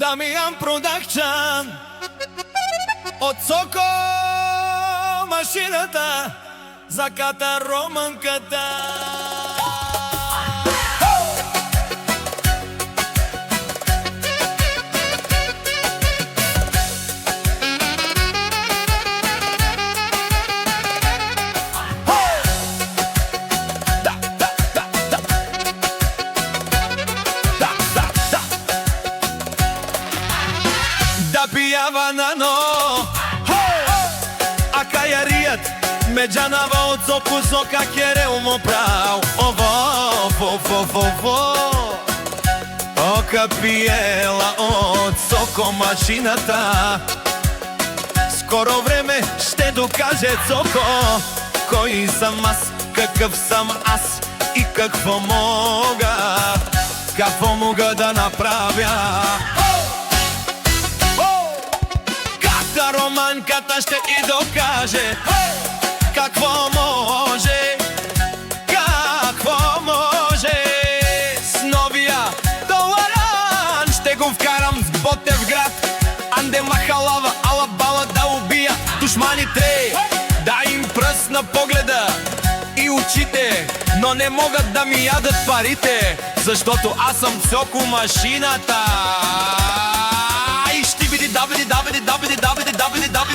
Дамиян Продакшън от Соко машината заката романката. Да пиява нано, а каярият меджанава от Соко сока керел му прав. Ово, ока пиела от Соко машината. Скоро време ще докаже Соко кой съм аз, какъв съм аз и какво мога да направя. Ката романката ще ти докаже какво може. С новия доларан ще го вкарам с Ботевград. Анде махалава, ала бала да убия душманите. Да им пръсна погледа и очите, но не могат да ми ядат парите, защото аз съм Соко машината. И ще види давиди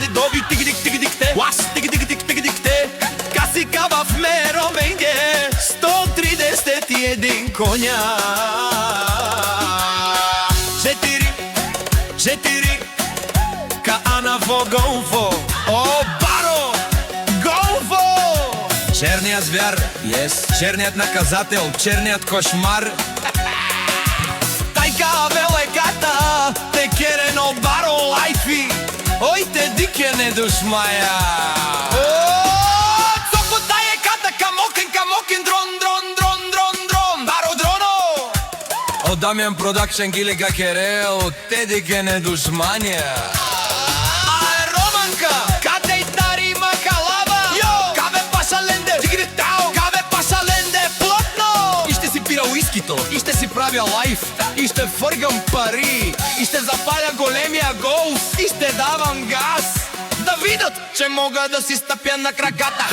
доби тигидик-тигидик-те, лас тигидик-тигидик-те. Касика в меровенге 131 коня. Четири каана во голфо. О, баро! Голфо! Черният звяр, черният наказател, черният кошмар. Тайка великата, те керено баро лайфи. Ой, те дике не душмая. Соко тае ката, камокен, дрон, баро дроно. О, Дамиян Продакшън гилега керел, те дике не душмания. Романка, катей тари махалава. Каве пашаленде, каве пашаленде, плотно. И ще си пира уискито, и ще си правя лайф, и ще фъргам пари, и ще запаля големия голф, и ще давам газ. Да видят, че мога да си стъпя на краката.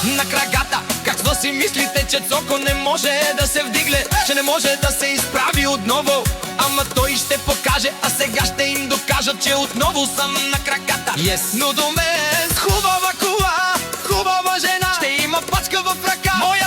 На краката, какво си мислите, че Соко не може да се вдигне, че не може да се изправи отново? Ама той ще покаже, а сега ще им докажа, че отново съм на краката. Но до мен хубава кола, хубава жена, ще има пачка в ръка. Моя